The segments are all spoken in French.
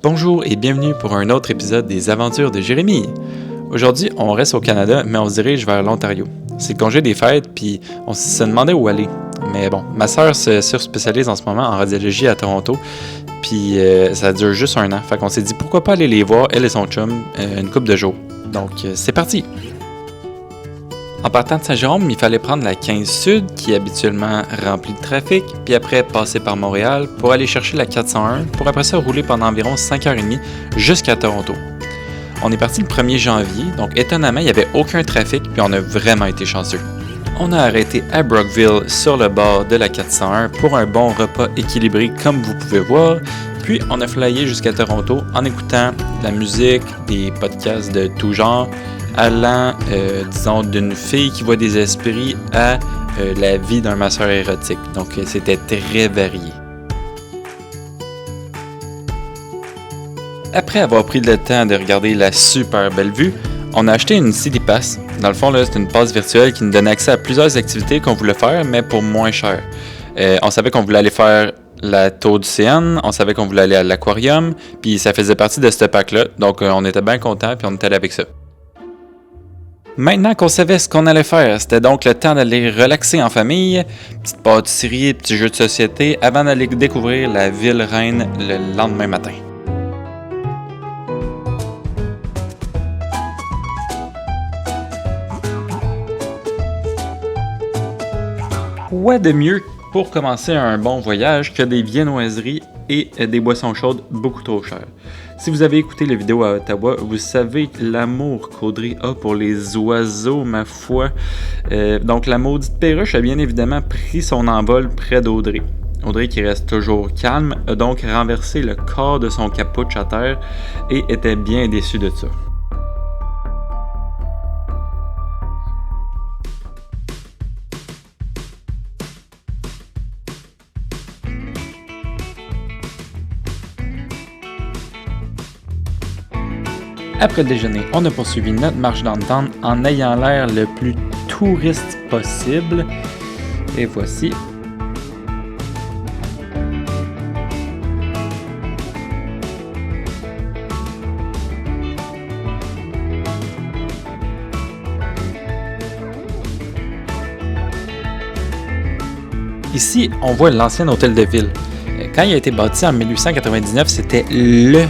Bonjour et bienvenue pour un autre épisode des Aventures de Jérémy. Aujourd'hui, on reste au Canada, mais on se dirige vers l'Ontario. C'est le congé des fêtes, puis on se demandait où aller. Mais bon, ma sœur se surspécialise en ce moment en radiologie à Toronto, puis ça dure juste 1 an. Fait qu'on s'est dit pourquoi pas aller les voir, elle et son chum, une couple de jours. Donc, c'est parti! En partant de Saint-Jérôme, il fallait prendre la 15 Sud, qui est habituellement remplie de trafic, puis après passer par Montréal pour aller chercher la 401, pour après ça rouler pendant environ 5h30 jusqu'à Toronto. On est parti le 1er janvier, donc étonnamment, il n'y avait aucun trafic, puis on a vraiment été chanceux. On a arrêté à Brockville, sur le bord de la 401, pour un bon repas équilibré, comme vous pouvez voir, puis on a flyé jusqu'à Toronto en écoutant de la musique, des podcasts de tout genre, allant, disons, d'une fille qui voit des esprits à la vie d'un masseur érotique. Donc, c'était très varié. Après avoir pris le temps de regarder la super belle vue, on a acheté une City Pass. Dans le fond, là, c'est une passe virtuelle qui nous donne accès à plusieurs activités qu'on voulait faire, mais pour moins cher. On savait qu'on voulait aller faire la tour du CN, on savait qu'on voulait aller à l'aquarium, puis ça faisait partie de ce pack-là. Donc, on était bien contents, puis on était allé avec ça. Maintenant qu'on savait ce qu'on allait faire, c'était donc le temps d'aller relaxer en famille, petite pâtisserie, petit jeu de société, avant d'aller découvrir la ville reine le lendemain matin. Quoi de mieux pour commencer un bon voyage que des viennoiseries et des boissons chaudes beaucoup trop chères? Si vous avez écouté la vidéo à Ottawa, vous savez l'amour qu'Audrey a pour les oiseaux, ma foi. Donc la maudite perruche a bien évidemment pris son envol près d'Audrey. Audrey, qui reste toujours calme, a donc renversé le corps de son capuche à terre et était bien déçue de ça. Après le déjeuner, on a poursuivi notre marche downtown en ayant l'air le plus touriste possible. Et voici. Ici, on voit l'ancien hôtel de ville. Quand il a été bâti en 1899, c'était le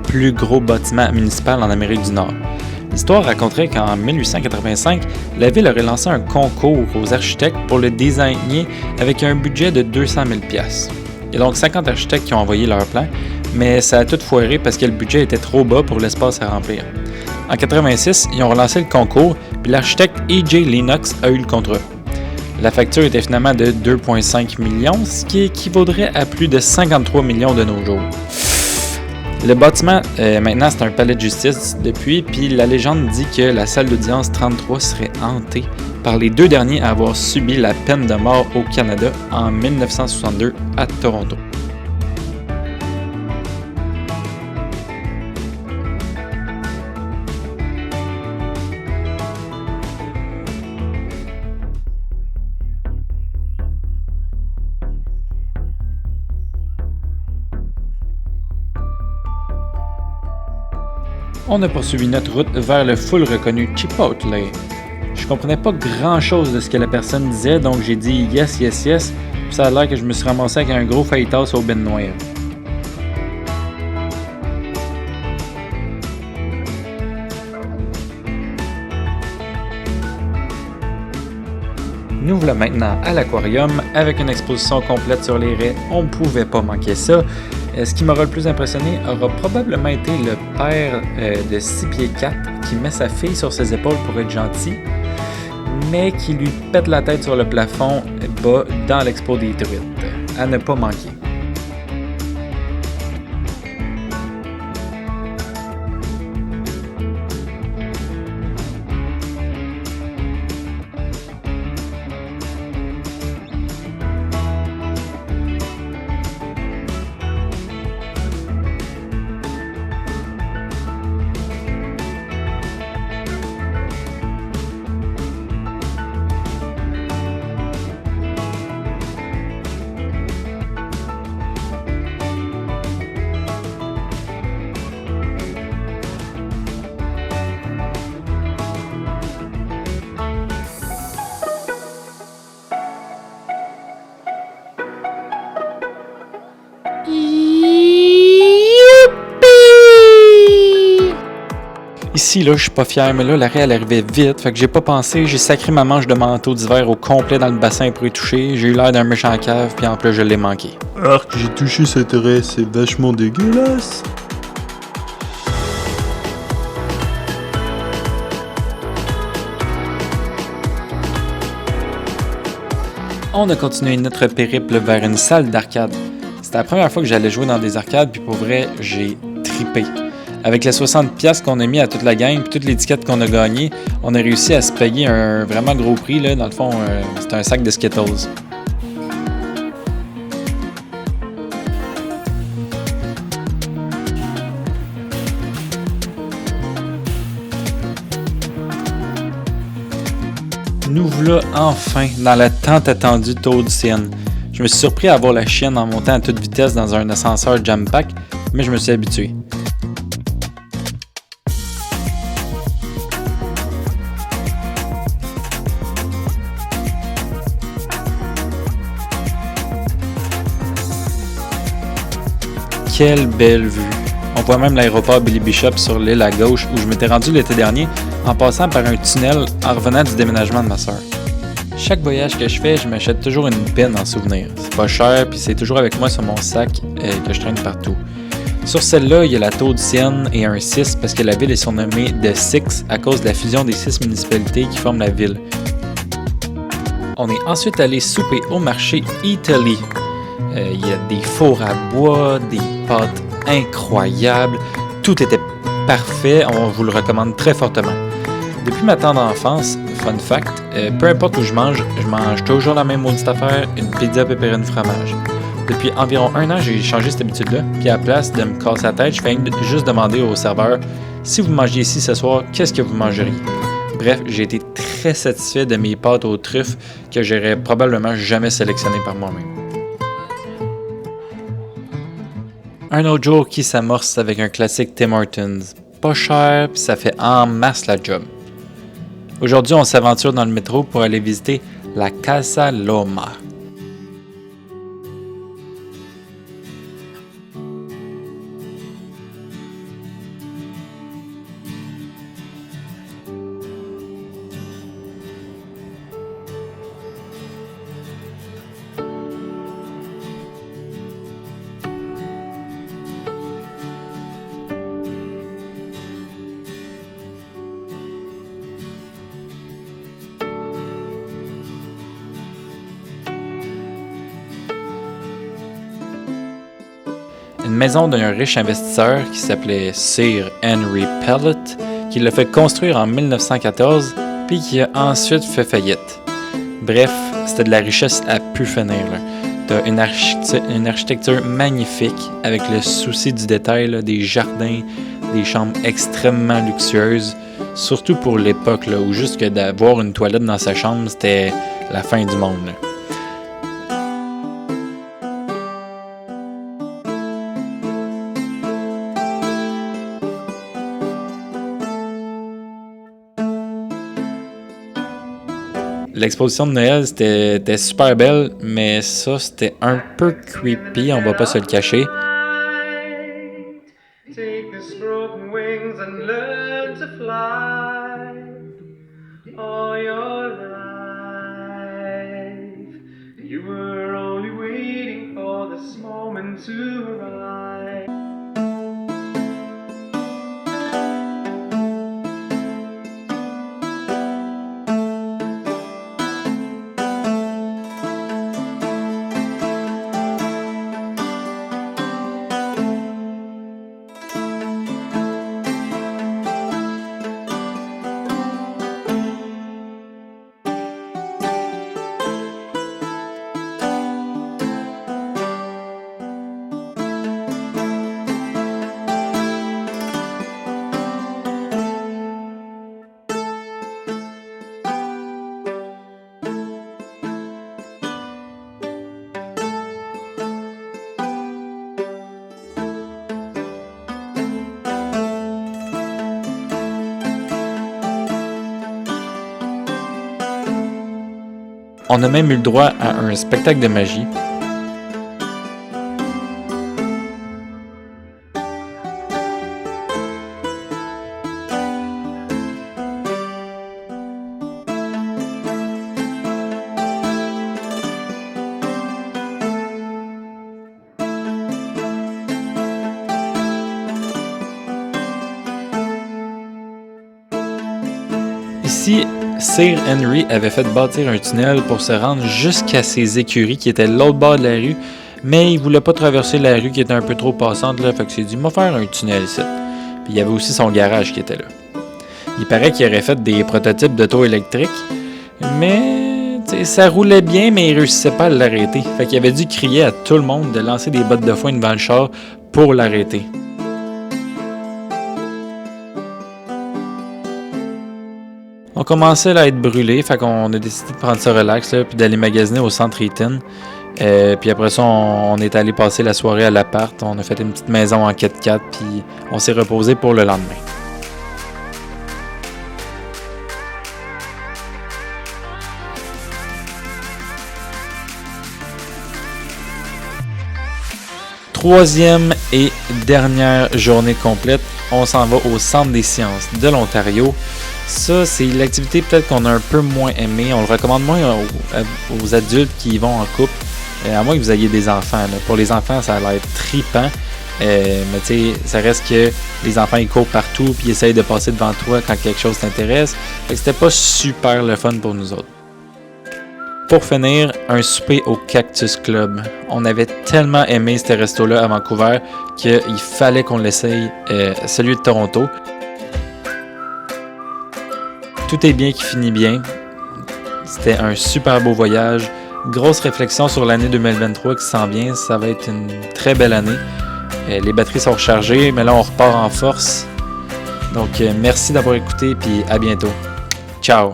plus gros bâtiment municipal en Amérique du Nord. L'histoire raconterait qu'en 1885, la ville aurait lancé un concours aux architectes pour le designer avec un budget de 200 000 $. Il y a donc 50 architectes qui ont envoyé leur plan, mais ça a tout foiré parce que le budget était trop bas pour l'espace à remplir. En 86, ils ont relancé le concours, puis l'architecte E.J. Lennox a eu le contrat. La facture était finalement de 2,5 millions, ce qui équivaudrait à plus de 53 millions de nos jours. Le bâtiment, maintenant, c'est un palais de justice depuis, puis la légende dit que la salle d'audience 33 serait hantée par les 2 derniers à avoir subi la peine de mort au Canada en 1962 à Toronto. On a poursuivi notre route vers le full reconnu Chipotle. Je comprenais pas grand chose de ce que la personne disait, donc j'ai dit yes, yes, yes, puis ça a l'air que je me suis ramassé avec un gros fajitas au ben noir. Nous voilà maintenant à l'aquarium avec une exposition complète sur les raies, on pouvait pas manquer ça. Ce qui m'aura le plus impressionné aura probablement été le père de 6 pieds 4 qui met sa fille sur ses épaules pour être gentil, mais qui lui pète la tête sur le plafond bas dans l'expo des truites. À ne pas manquer. ici, là, je suis pas fier, mais là, l'arrêt, elle arrivait vite, fait que j'ai pas pensé, j'ai sacré ma manche de manteau d'hiver au complet dans le bassin pour y toucher, j'ai eu l'air d'un méchant cave, puis en plus, je l'ai manqué. Arc, j'ai touché cet arrêt, c'est vachement dégueulasse. On a continué notre périple vers une salle d'arcade. C'était la première fois que j'allais jouer dans des arcades, puis pour vrai, j'ai tripé. Avec les 60$ qu'on a mis à toute la gang, puis toutes les tickets qu'on a gagnés, on a réussi à se payer un vraiment gros prix. Là. Dans le fond, c'était un sac de Skittles. Nous voilà enfin dans la tant attendue Toad Scene. Je me suis surpris à voir la chienne en montant à toute vitesse dans un ascenseur jam pack, mais je me suis habitué. Quelle belle vue! On voit même l'aéroport Billy Bishop sur l'île à gauche où je m'étais rendu l'été dernier en passant par un tunnel en revenant du déménagement de ma soeur. Chaque voyage que je fais, je m'achète toujours une pine en souvenir. C'est pas cher puis c'est toujours avec moi sur mon sac que je traîne partout. Sur celle-là, il y a la Toad Scene et un 6 parce que la ville est surnommée The Six à cause de la fusion des 6 municipalités qui forment la ville. On est ensuite allé souper au marché Italy. Il y a des fours à bois, des pâtes incroyables. Tout était parfait, on vous le recommande très fortement. Depuis ma tendre enfance, fun fact, peu importe où je mange toujours la même maudite affaire, une pizza pepperoni fromage. Depuis environ 1 an, j'ai changé cette habitude-là, puis à la place de me casser la tête, je fais juste demander au serveur « Si vous mangez ici ce soir, qu'est-ce que vous mangeriez? » Bref, j'ai été très satisfait de mes pâtes aux truffes que j'aurais probablement jamais sélectionnées par moi-même. Un autre jour qui s'amorce avec un classique Tim Hortons. Pas cher, puis ça fait en masse la job. Aujourd'hui, on s'aventure dans le métro pour aller visiter la Casa Loma. Une maison d'un riche investisseur qui s'appelait Sir Henry Pellet, qui l'a fait construire en 1914, puis qui a ensuite fait faillite. Bref, c'était de la richesse à pu finir. T'as une architecture magnifique, avec le souci du détail, là, des jardins, des chambres extrêmement luxueuses, surtout pour l'époque, là, où juste que d'avoir une toilette dans sa chambre, c'était la fin du monde. Là. L'exposition de Noël, c'était super belle, mais ça, c'était un peu creepy, on va pas se le cacher. Take these broken wings and learn to fly all your life. You were only waiting for this moment to arrive. On a même eu le droit à un spectacle de magie. Ici, Sir Henry avait fait bâtir un tunnel pour se rendre jusqu'à ses écuries qui étaient de l'autre bord de la rue, mais il voulait pas traverser la rue qui était un peu trop passante, là, fait que s'est dit « m'a faire un tunnel ici ». Puis il y avait aussi son garage qui était là. Il paraît qu'il aurait fait des prototypes d'auto électriques, mais ça roulait bien, mais il réussissait pas à l'arrêter. Fait qu'il avait dû crier à tout le monde de lancer des bottes de foin devant le char pour l'arrêter. On commençait à être brûlé, fait qu'on a décidé de prendre ça relax, là, puis d'aller magasiner au centre Eaton. Puis après ça, on est allé passer la soirée à l'appart. On a fait une petite maison en 4x4, puis on s'est reposé pour le lendemain. Troisième et dernière journée complète, on s'en va au Centre des sciences de l'Ontario. Ça, c'est l'activité peut-être qu'on a un peu moins aimé. On le recommande moins aux adultes qui y vont en couple, à moins que vous ayez des enfants. Là. Pour les enfants, ça a l'air tripant. Mais tu sais, ça reste que les enfants, ils courent partout puis ils essayent de passer devant toi quand quelque chose t'intéresse. Fait que c'était pas super le fun pour nous autres. Pour finir, un souper au Cactus Club. On avait tellement aimé ce resto-là à Vancouver qu'il fallait qu'on l'essaye, celui de Toronto. Tout est bien qui finit bien. C'était un super beau voyage. Grosse réflexion sur l'année 2023 qui s'en vient. Ça va être une très belle année. Les batteries sont rechargées, mais là on repart en force. Donc merci d'avoir écouté puis à bientôt. Ciao!